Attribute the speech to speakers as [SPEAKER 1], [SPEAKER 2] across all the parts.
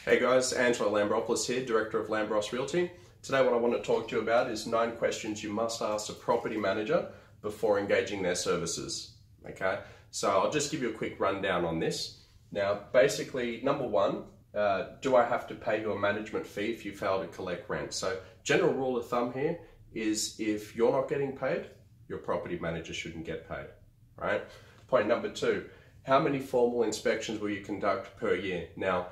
[SPEAKER 1] Hey guys, Angelo Lambropoulos here, Director of Lambros Realty. Today what I want to talk to you about is 9 questions you must ask a property manager before engaging their services. Okay, so I'll just give you a quick rundown on this. Now basically, number 1, do I have to pay you a management fee if you fail to collect rent? So general rule of thumb here is if you're not getting paid, your property manager shouldn't get paid, right? Point number 2, how many formal inspections will you conduct per year? Now,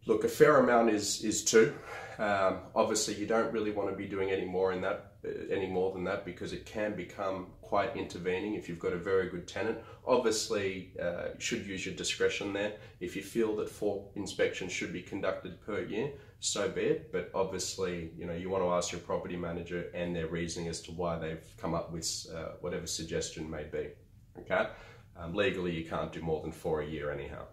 [SPEAKER 1] look, a fair amount is 2. Obviously, you don't really want to be doing any more than that because it can become quite intervening if you've got a very good tenant. Obviously, you should use your discretion there. If you feel that 4 inspections should be conducted per year, so be it. But obviously, you want to ask your property manager and their reasoning as to why they've come up with whatever suggestion may be. Okay, legally, you can't do more than 4 a year anyhow.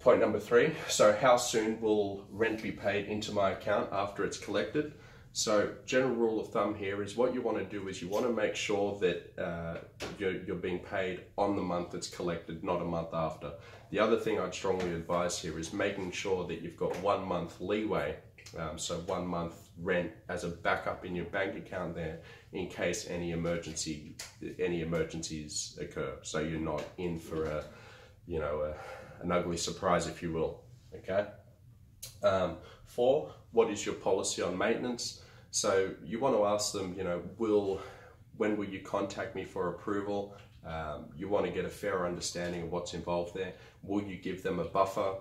[SPEAKER 1] Point number 3, so how soon will rent be paid into my account after it's collected? So general rule of thumb here is what you want to do is you want to make sure that you're being paid on the month it's collected, not a month after. The other thing I'd strongly advise here is making sure that you've got 1 month leeway, so 1 month rent as a backup in your bank account there in case any emergencies occur, so you're not in for an ugly surprise, if you will. Okay. 4, what is your policy on maintenance? So you want to ask them, when will you contact me for approval? You want to get a fair understanding of what's involved there. Will you give them a buffer?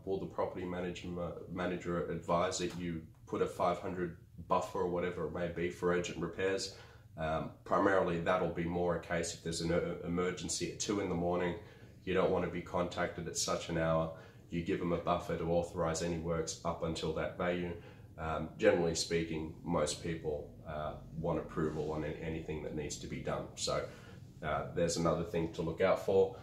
[SPEAKER 1] Will the property manager advise that you put a 500 buffer or whatever it may be for urgent repairs? Primarily, that'll be more a case if there's an emergency at 2 in the morning. You don't want to be contacted at such an hour. You give them a buffer to authorize any works up until that value. Generally speaking, most people want approval on anything that needs to be done. So there's another thing to look out for.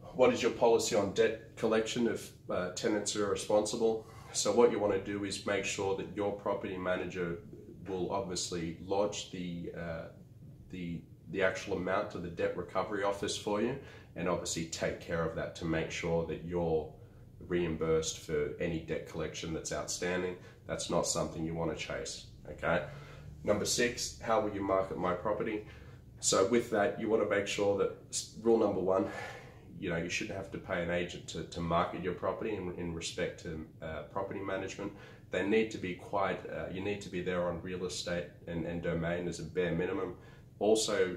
[SPEAKER 1] What is your policy on debt collection if tenants are responsible? So what you want to do is make sure that your property manager will obviously lodge the actual amount to the debt recovery office for you, and obviously take care of that to make sure that you're reimbursed for any debt collection that's outstanding. That's not something you want to chase. Okay. Number 6, how will you market my property? So with that, you want to make sure that rule number 1, you shouldn't have to pay an agent to market your property in respect to property management. They need to be you need to be there on real estate and domain as a bare minimum. Also,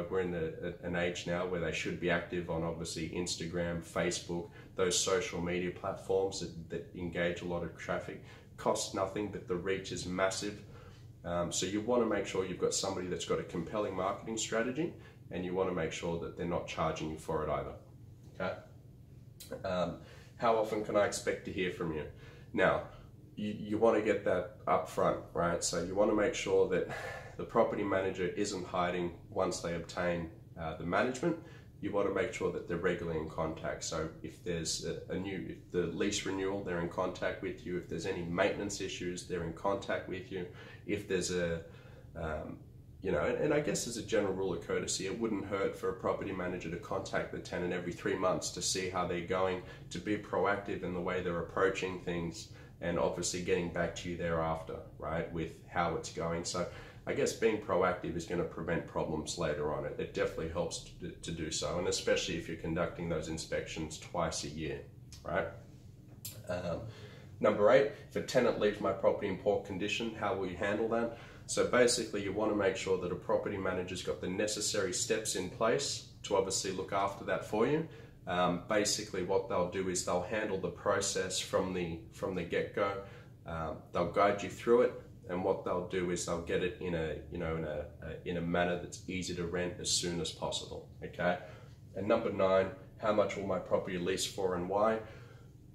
[SPEAKER 1] we're in an age now where they should be active on obviously Instagram, Facebook, those social media platforms that engage a lot of traffic. Costs nothing, but the reach is massive. So you want to make sure you've got somebody that's got a compelling marketing strategy, and you want to make sure that they're not charging you for it either. Okay. How often can I expect to hear from you? Now, you want to get that up front, right? So you want to make sure that the property manager isn't hiding once they obtain the management. You want to make sure that they're regularly in contact. So if there's if the lease renewal, they're in contact with you. If there's any maintenance issues, they're in contact with you. If there's and I guess as a general rule of courtesy, it wouldn't hurt for a property manager to contact the tenant every 3 months to see how they're going, to be proactive in the way they're approaching things, and obviously getting back to you thereafter, right, with how it's going. So I guess being proactive is going to prevent problems later on. It definitely helps to do so, and especially if you're conducting those inspections twice a year, right? Number 8, if a tenant leaves my property in poor condition, how will you handle that? So basically, you want to make sure that a property manager's got the necessary steps in place to obviously look after that for you. Basically, what they'll do is they'll handle the process from the get-go. They'll guide you through it. And what they'll do is they'll get it in a manner that's easy to rent as soon as possible. Okay. And number 9, how much will my property lease for and why?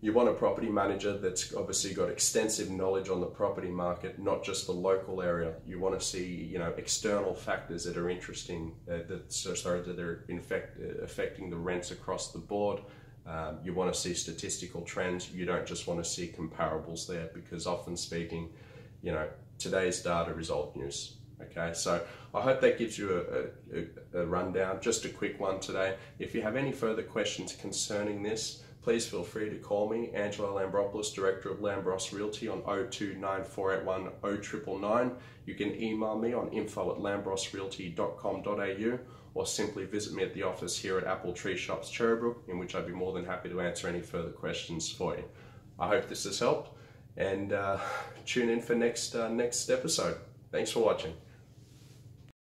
[SPEAKER 1] You want a property manager that's obviously got extensive knowledge on the property market, not just the local area. You want to see external factors that are interesting, that are affecting the rents across the board. You want to see statistical trends. You don't just want to see comparables there, because often speaking, today's data is old news. Okay, so I hope that gives you a rundown, just a quick one today. If you have any further questions concerning this, please feel free to call me, Angelo Lambropoulos, Director of Lambros Realty, on 029481 0999. You can email me on info@lambrosrealty.com.au, or simply visit me at the office here at Apple Tree Shops, Cherrybrook, in which I'd be more than happy to answer any further questions for you. I hope this has helped, and tune in for next episode. Thanks for watching.